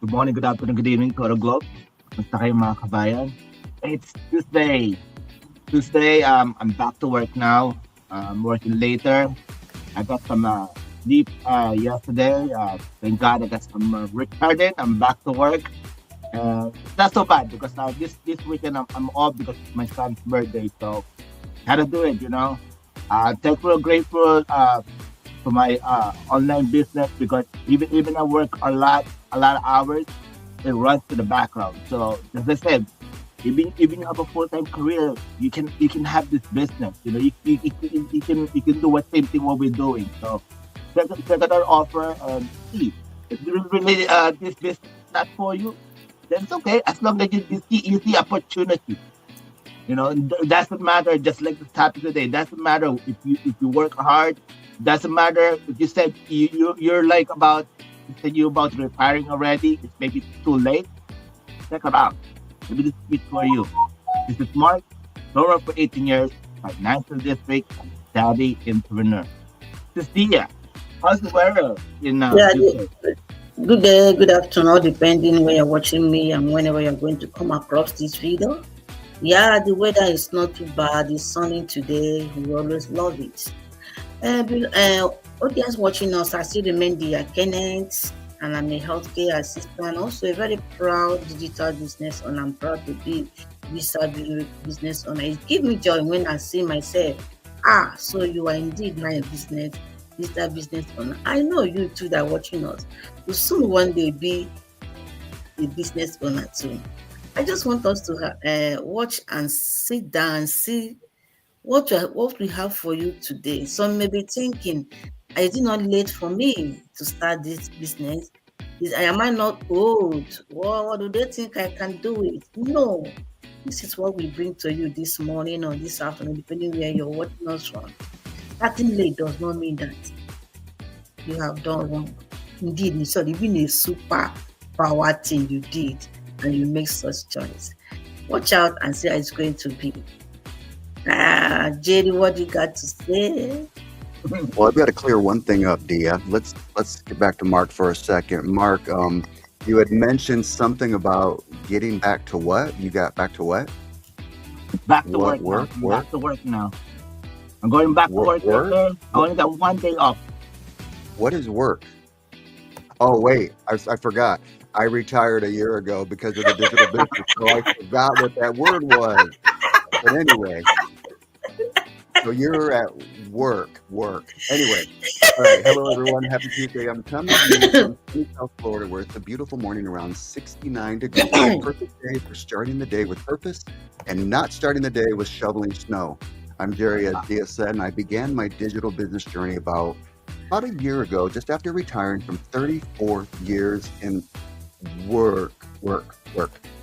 Good morning, good afternoon, good evening to the globe. Basta kayo mga kabayan. It's Tuesday. I'm back to work now. I'm working later. I got some sleep yesterday. Thank God I got some recording. I'm back to work. It's not so bad because this weekend I'm off because it's my son's birthday. So had to do it. Thankful, grateful for my online business because even I work a lot of hours, it runs to the background. So as I said, even you have a full time career, you can have this business. You can do what same thing what we're doing. So check out our offer and see if really this business is not for you, then it's okay as long as you see opportunity. It doesn't matter. Just like the topic today, doesn't matter if you work hard. Doesn't matter if you said you're like about you said you about retiring already. It's maybe too late. Check it out. Maybe this is for you. This is Mark. Been around for 18 years. Financial district and savvy entrepreneur. This is Dia. How's the weather in Yeah, UK? good day, good afternoon, depending where you're watching me and whenever you're going to come across this video. Yeah, the weather is not too bad. It's sunny today. We always love it. Audience watching us, I still remain the Kenneth, and I'm a healthcare assistant, also a very proud digital business owner. I'm proud to be visa business owner. It gives me joy when I see myself. So you are indeed my business digital business owner. I know you too that are watching us will soon one day be a business owner too. I just want us to watch and sit down and see what we have for you today. Some may be thinking, is it not late for me to start this business? Am I not old? What do they think I can do it? No. This is what we bring to you this morning or this afternoon, depending where you're watching us from. Starting late does not mean that you have done wrong. Indeed, it's not even a super power thing you did and you make such choice. Watch out and see how it's going to be. Jerry, what you got to say? Well, I've got to clear one thing up, Dia. Let's get back to Mark for a second. Mark, you had mentioned something about getting back to what? You got back to what? Back to What work now. work? I'm Work? back to work now. I'm going back to Work? work Work? later. I only got one day off. What is work? Oh, wait, I forgot. I retired a year ago because of the digital business, so I forgot what that word was. But anyway, so you're at work. Anyway, all right. Hello, everyone. Happy Tuesday. I'm coming to you from sunny South Florida, where it's a beautiful morning around 69 degrees. A perfect day for starting the day with purpose and not starting the day with shoveling snow. I'm Jerry, as Dia said, and I began my digital business journey about a year ago, just after retiring from 34 years in work.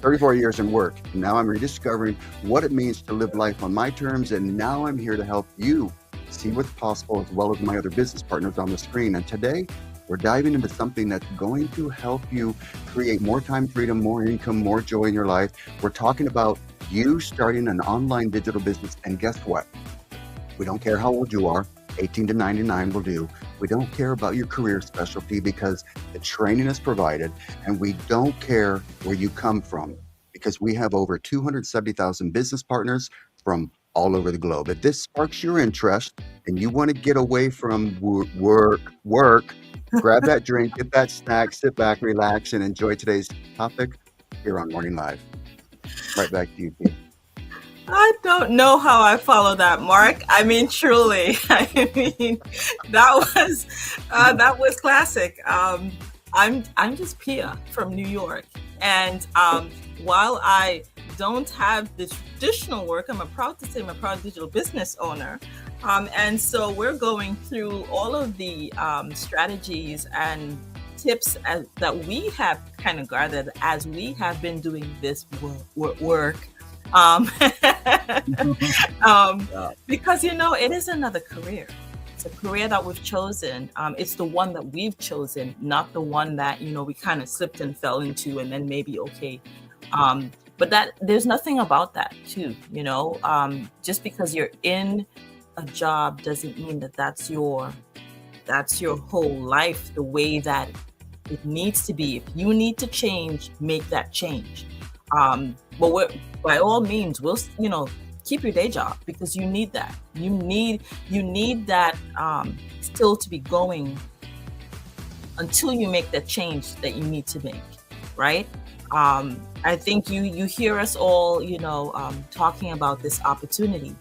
34 years in work. And now I'm rediscovering what it means to live life on my terms. And now I'm here to help you see what's possible, as well as my other business partners on the screen. And today we're diving into something that's going to help you create more time freedom, more income, more joy in your life. We're talking about you starting an online digital business. And guess what? We don't care how old you are. 18 to 99 will do. We don't care about your career specialty because the training is provided, and we don't care where you come from because we have over 270,000 business partners from all over the globe. If this sparks your interest and you want to get away from work, grab that drink, get that snack, sit back, relax, and enjoy today's topic here on Morning Live. Right back to you, Pete. I don't know how I follow that, Mark. I mean, truly. I mean, that was classic. I'm just Pia from New York, and while I don't have the traditional work, I'm proud to say I'm a proud digital business owner, and so we're going through all of the strategies and tips that we have kind of gathered as we have been doing this work. Um, because it is another career. It's a career that we've chosen. It's the one that we've chosen, not the one that we kind of slipped and fell into, and then maybe okay. But that there's nothing about that too. Just because you're in a job doesn't mean that that's your whole life. The way that It needs to be. If you need to change, make that change. But by all means, we'll keep your day job, because you need that. You need that still to be going until you make the change that you need to make, right? I think you hear us all, talking about this opportunity.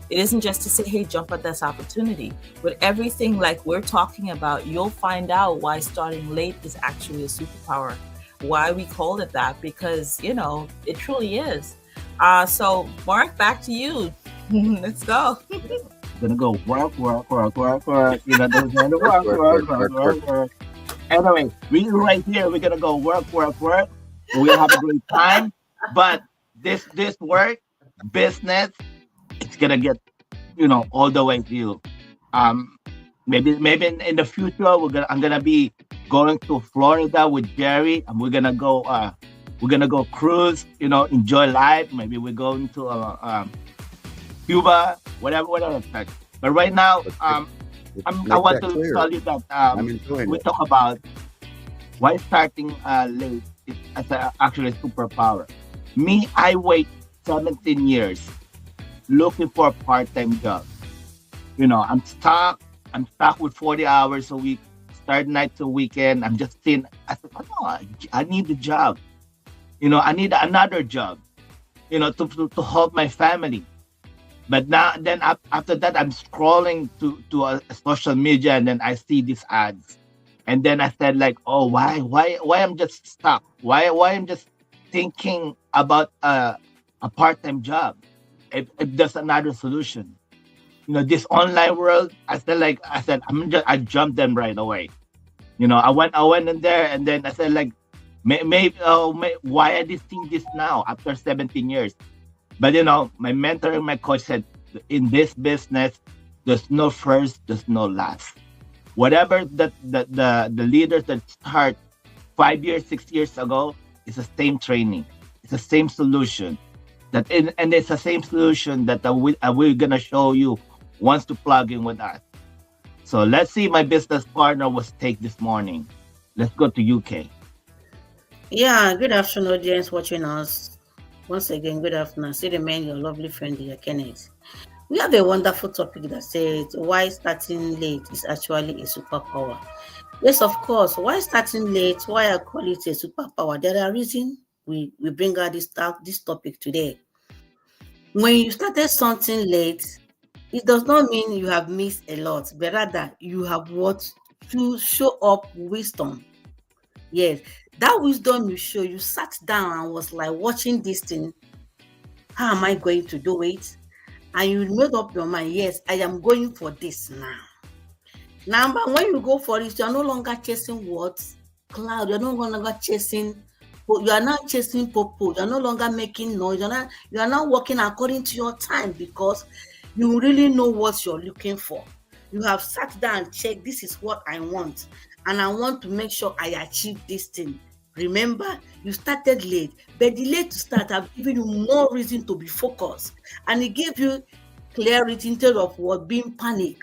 It isn't just to say, hey, jump at this opportunity. But everything like we're talking about, you'll find out why starting late is actually a superpower. Why we called it that, because, it truly is. So, Mark, back to you. Let's go. Gonna go work, work, work, work, work. Those kind of work, work, work, work, work. Anyway, we right here. We're gonna go work, work, work. We'll have a great time. But this work, business, it's gonna get all the way to you. Um, maybe in the future I'm gonna be going to Florida with Jerry, and we're gonna go cruise. Enjoy life. Maybe we're going to Cuba, whatever. But right now, I Make want that to clear. tell you that I'm enjoying we it. talk about why starting late is actually a superpower. Me, I wait 17 years looking for a part-time job. I'm stuck. I'm stuck with 40 hours a week, start night to weekend. I'm just saying, oh, no, I need a job. I need another job, to help my family. But now, then after that, I'm scrolling to a social media, and then I see these ads, and then I said like, oh, why I'm just stuck? Why I'm just thinking about a part-time job? If there's another solution, this online world, I jumped in right away. I went in there, and then I said like, why I just think this now after 17 years? But my mentor and my coach said, in this business, there's no first, there's no last. Whatever the leaders that start 5 years, 6 years ago, it's the same training, it's the same solution. And it's the same solution that we're gonna show you once to plug in with us. So let's see. My business partner was take this morning. Let's go to UK. Yeah, good afternoon, audience watching us. Once again, good afternoon. See the man, your lovely friend, dear Kenneth. We have a wonderful topic that says why starting late is actually a superpower. Yes, of course. Why starting late? Why I call it a superpower? There are reasons we bring out this topic today. When you started something late, it does not mean you have missed a lot, but rather you have what to show up wisdom. Yes, that wisdom you show, you sat down and was like watching this thing. How am I going to do it? And you made up your mind, yes, I am going for this now. Now, but when you go for it, you are no longer chasing what? Cloud. You're no longer chasing, you are not chasing purple. You're no longer making noise. You are not working according to your time, because you really know what you're looking for. You have sat down and checked, this is what I want, and I want to make sure I achieve this thing. Remember, you started late, but the late to start have given you more reason to be focused, and it gave you clarity instead of what being panic.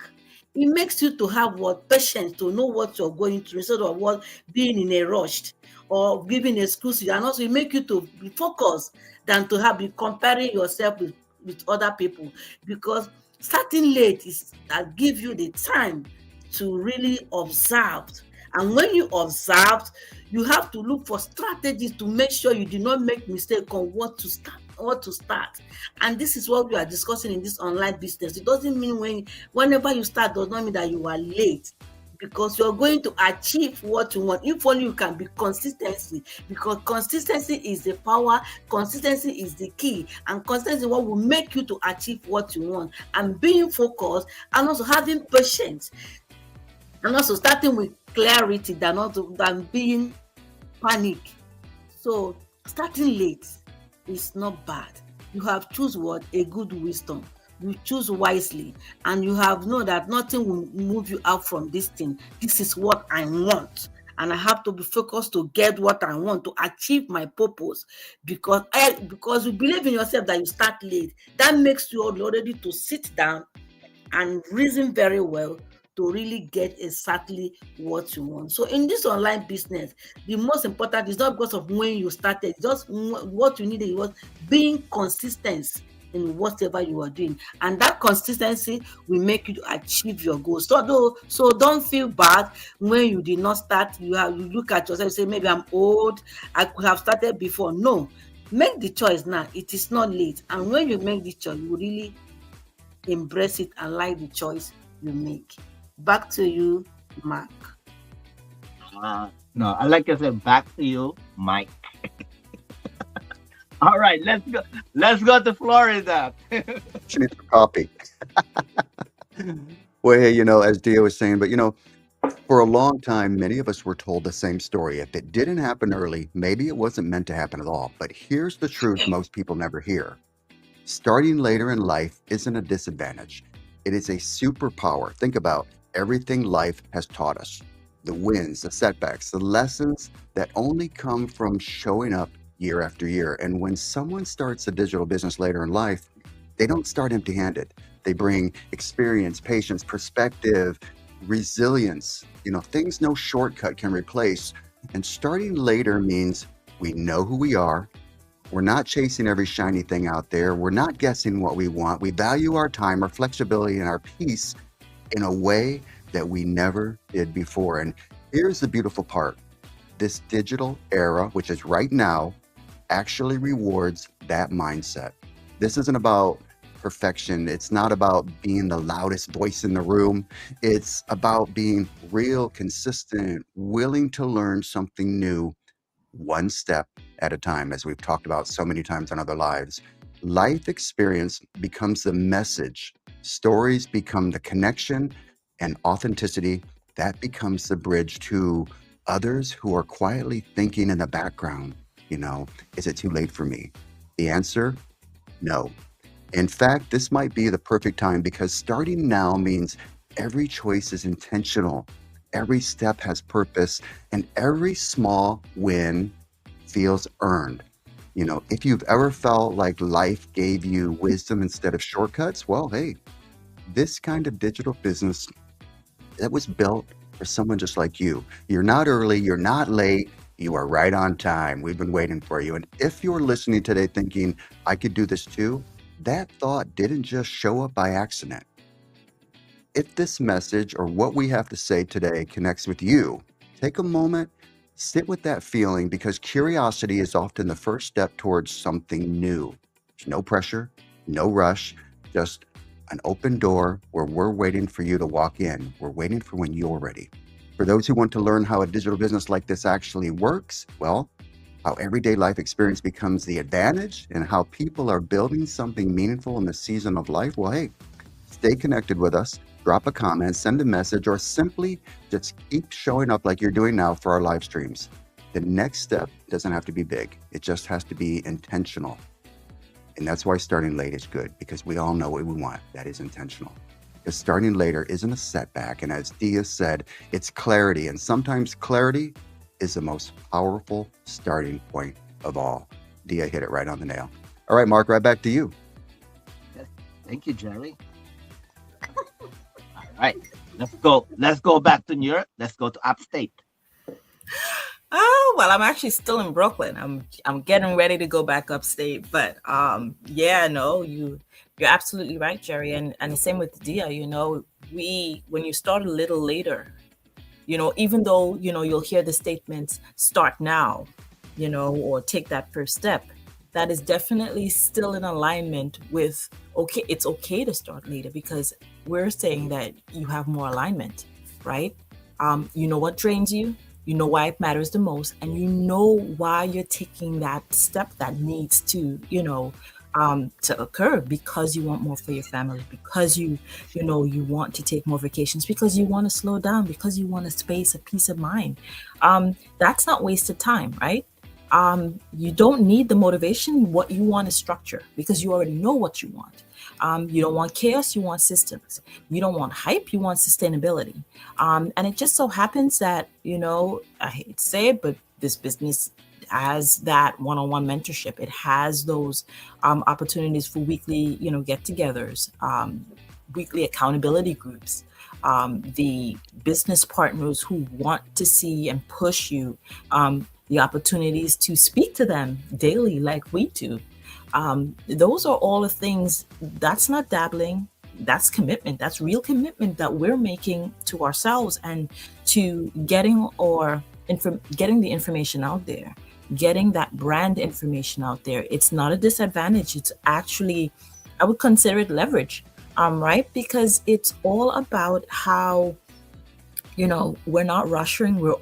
It makes you to have what patience to know what you're going through instead of what being in a rush or giving excuse, and also it make you to be focused than to have be comparing yourself with other people, because starting late is that give you the time to really observe. And when you observe, you have to look for strategies to make sure you do not make mistake on what to start. And this is what we are discussing in this online business. It doesn't mean whenever you start does not mean that you are late, because you're going to achieve what you want if only you can be consistency, because consistency is the power, consistency is the key, and consistency is what will make you to achieve what you want. And being focused, and also having patience, and also starting with clarity than being panic. So starting late is not bad. You have choose what? A good wisdom. You choose wisely, and you have known that nothing will move you out from this thing. This is what I want, and I have to be focused to get what I want, to achieve my purpose. Because you believe in yourself that you start late, that makes you already to sit down and reason very well to really get exactly what you want. So in this online business, the most important is not because of when you started, just what you needed was being consistent in whatever you are doing, and that consistency will make you achieve your goals. So don't feel bad when you did not start. You look at yourself, say maybe I'm old, I could have started before. No, make the choice now. It is not late, and when you make the choice, you really embrace it and like the choice you make. Back to you, Mark. No, I like I said, back to you, Mike. All right, let's go. Let's go to Florida. She needs a copy. Well, hey, as Dia was saying, but for a long time, many of us were told the same story. If it didn't happen early, maybe it wasn't meant to happen at all. But here's the truth most people never hear. Starting later in life isn't a disadvantage. It is a superpower. Think about everything life has taught us. The wins, the setbacks, the lessons that only come from showing up year after year. And when someone starts a digital business later in life, they don't start empty-handed. They bring experience, patience, perspective, resilience, things no shortcut can replace. And starting later means we know who we are. We're not chasing every shiny thing out there. We're not guessing what we want. We value our time, our flexibility, and our peace in a way that we never did before. And here's the beautiful part. This digital era, which is right now, actually rewards that mindset. This isn't about perfection. It's not about being the loudest voice in the room. It's about being real, consistent, willing to learn something new, one step at a time, as we've talked about so many times in other lives. Life experience becomes the message. Stories become the connection, and authenticity, that becomes the bridge to others who are quietly thinking in the background, is it too late for me? The answer, no. In fact, this might be the perfect time because starting now means every choice is intentional, every step has purpose, and every small win feels earned. If you've ever felt like life gave you wisdom instead of shortcuts, well, hey, this kind of digital business that was built for someone just like you. You're not early, you're not late, you are right on time. We've been waiting for you. And if you're listening today thinking, I could do this too, that thought didn't just show up by accident. If this message or what we have to say today connects with you, take a moment, sit with that feeling, because curiosity is often the first step towards something new. There's no pressure, no rush, just an open door where we're waiting for you to walk in. We're waiting for when you're ready. For those who want to learn how a digital business like this actually works, well, how everyday life experience becomes the advantage and how people are building something meaningful in the season of life, well, hey, stay connected with us. Drop a comment, send a message, or simply just keep showing up like you're doing now for our live streams. The next step doesn't have to be big. It just has to be intentional. And that's why starting late is good, because we all know what we want. That is intentional. Because starting later isn't a setback. And as Dia said, it's clarity. And sometimes clarity is the most powerful starting point of all. Dia hit it right on the nail. All right, Mark, right back to you. Yes. Thank you, Jerry. All right, let's go. Let's go back to New York. Let's go to upstate. Oh, well, I'm actually still in Brooklyn. I'm getting ready to go back upstate, but yeah, no, you're absolutely right, Jerry, and the same with Dia. When you start a little later, even though you'll hear the statements "start now," or take that first step, that is definitely still in alignment with okay. It's okay to start later because we're saying that you have more alignment, right? You know what drains you. You know why it matters the most, and you know why you're taking that step that needs to, to occur because you want more for your family, because you want to take more vacations, because you want to slow down, because you want a space, a peace of mind. That's not wasted time, right? You don't need the motivation. What you want is structure because you already know what you want. You don't want chaos, you want systems. You don't want hype, you want sustainability. And it just so happens that, I hate to say it, but this business has that one-on-one mentorship. It has those opportunities for weekly, get-togethers. weekly accountability groups, the business partners who want to see and push you, the opportunities to speak to them daily like we do. Those are all the things. That's not dabbling. That's commitment. That's real commitment that we're making to ourselves and to getting the information out there, getting that brand information out there. It's not a disadvantage. It's actually, I would consider it leverage, right? Because it's all about how, we're not rushing.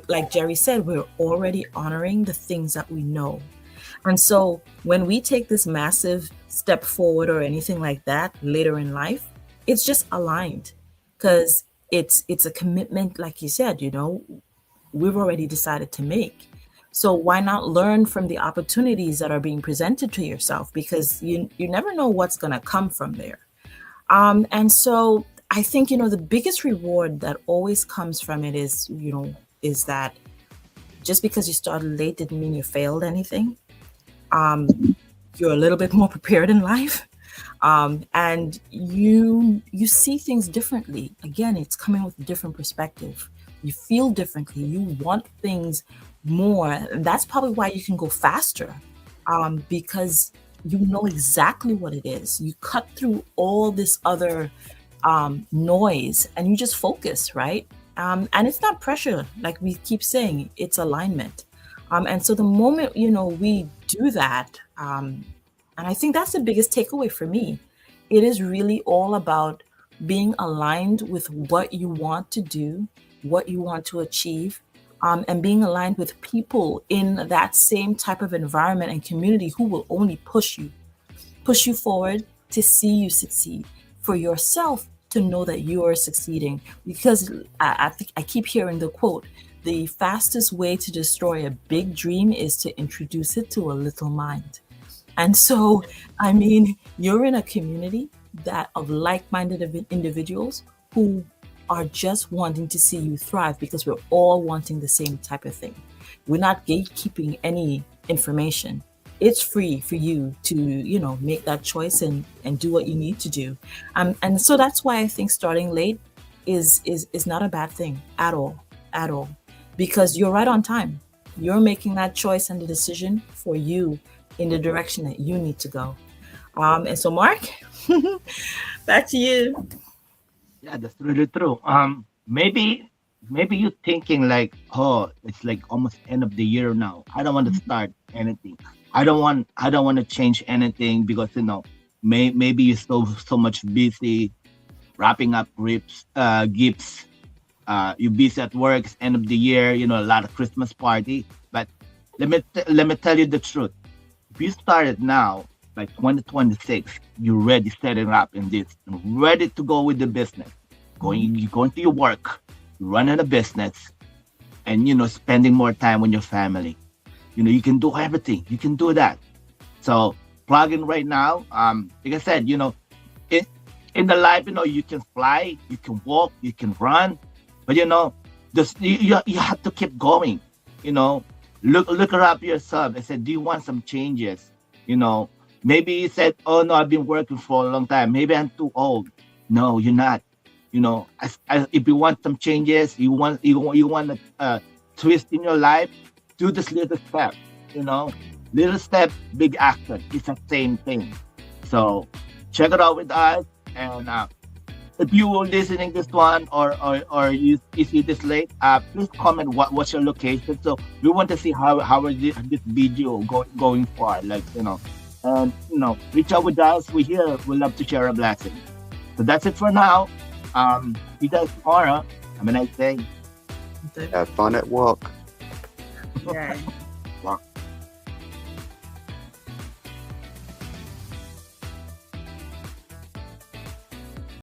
Like Jerry said, we're already honoring the things that we know. And so when we take this massive step forward or anything like that later in life, it's just aligned because it's a commitment, like you said, we've already decided to make. So why not learn from the opportunities that are being presented to yourself? Because you never know what's going to come from there. And so I think, the biggest reward that always comes from it is that just because you started late didn't mean you failed anything. You're a little bit more prepared in life. And you see things differently. Again, it's coming with a different perspective. You feel differently. You want things more. That's probably why you can go faster, because you know exactly what it is. You cut through all this other noise and you just focus, right? And it's not pressure, like we keep saying, it's alignment. And so the moment, we do that, and I think that's the biggest takeaway for me, it is really all about being aligned with what you want to do, what you want to achieve, and being aligned with people in that same type of environment and community who will only push you forward to see you succeed, for yourself to know that you are succeeding. Because I think I keep hearing the quote, the fastest way to destroy a big dream is to introduce it to a little mind. And so, I mean, you're in a community that of like-minded individuals who are just wanting to see you thrive, because we're all wanting the same type of thing. We're not gatekeeping any information. It's free for you to, make that choice and do what you need to do. And so that's why I think starting late is not a bad thing at all, because you're right on time. You're making that choice and the decision for you in the direction that you need to go. And so, Mark, back to you. Yeah, that's really true. Maybe you're thinking like, oh, it's like almost end of the year now. I don't want to start anything. I don't want to change anything because maybe you're so much busy wrapping up gifts. You're busy at work. It's end of the year. A lot of Christmas party. But let me tell you the truth. If you started now, like 2026, you're ready setting up in this, ready to go with the business. You're going to your work, running a business, and spending more time with your family. You can do everything. You can do that. So plug in right now. Like I said, in the life, you can fly, you can walk, you can run, but just you have to keep going. Look up yourself and say, do you want some changes? Maybe you said, oh no, I've been working for a long time. Maybe I'm too old. No, you're not. If you want some changes, you want a twist in your life, do this little step. Little step, big action. It's the same thing. So check it out with us. And if you were listening this one or you see this late, please comment what's your location. So we want to see how is this video going for, and reach out with us. We're here. We love to share a blessing. So that's it for now. See you guys tomorrow. Have a nice day. Have fun at work. Yeah. Walk.